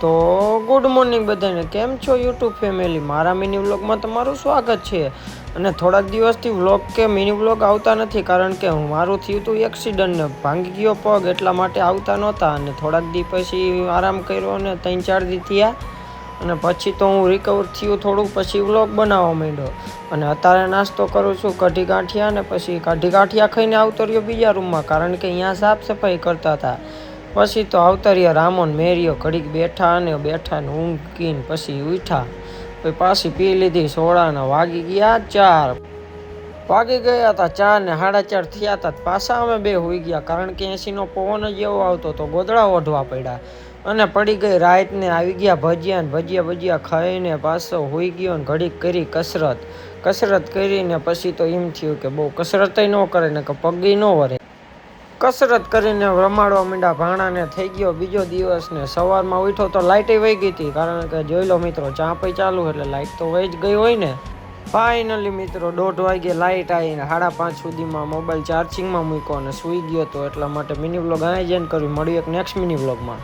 તો good morning બધાને, કેમ છો યુટ્યુબ ફેમિલી? મારા મિની વ્લોગમાં તમારું સ્વાગત છે. અને થોડાક દિવસથી વ્લોગ કે મિની વ્લોગ આવતા નથી, કારણ કે મારું થયું હતું એક્સિડન્ટ ને ભાંગી ગયો પગ, એટલા માટે આવતા નહોતા. અને થોડાક દી પછી આરામ કર્યો અને 3-4 દી થયા અને પછી તો હું રિકવર થયું થોડુંક, પછી વ્લોગ બનાવવા માંડ્યો. અને અત્યારે નાસ્તો કરું છું કઢી ગાંઠિયા, અને પછી કઢી ગાંઠિયા ખાઈને આવતો રહ્યો બીજા રૂમમાં, કારણ કે અહીંયા સાફ સફાઈ કરતા હતા. પછી તો આવતા રહ્યા રામોન મેરિયો, ઘડીક બેઠા ને ઊંઘીને પછી ઉઠ્યા. પછી પાછી પી લીધી સોડાને વાગી ગયા 4 હતા. 4 ને 4:30 થયા હતા. પાછા અમે બે હોઈ ગયા, કારણ કે 80નો પવન જ એવો આવતો તો ગોદડા ઓઢવા પડ્યા. અને પડી ગઈ રાત ને આવી ગયા ભજીયા ખાઈને પાછો હોઈ ગયો ને ઘડીક કરી કસરત કરીને પછી તો એમ થયું કે બહુ કસરત ન કરે ને કે પગી ન વરે. કસરત કરીને રમાડવા માંડ્યા ભાણાને. થઈ ગયો બીજો દિવસ ને સવારમાં ઉઠ્યો તો લાઇટ વહી ગઈ હતી, કારણ કે જોઈ લો મિત્રો, ચાંપઈ ચાલુ એટલે લાઇટ તો વહી જ ગઈ હોય ને. ફાઇનલી મિત્રો 1:30 વાગે લાઇટ આવી ને 5:30 સુધીમાં મોબાઈલ ચાર્જિંગમાં મૂક્યો અને સૂઈ ગયો હતો. એટલા માટે મિની વ્લોગ અહીં જ એન્ડ કર્યું. મળ્યું એક નેક્સ્ટ મિની વ્લોગમાં.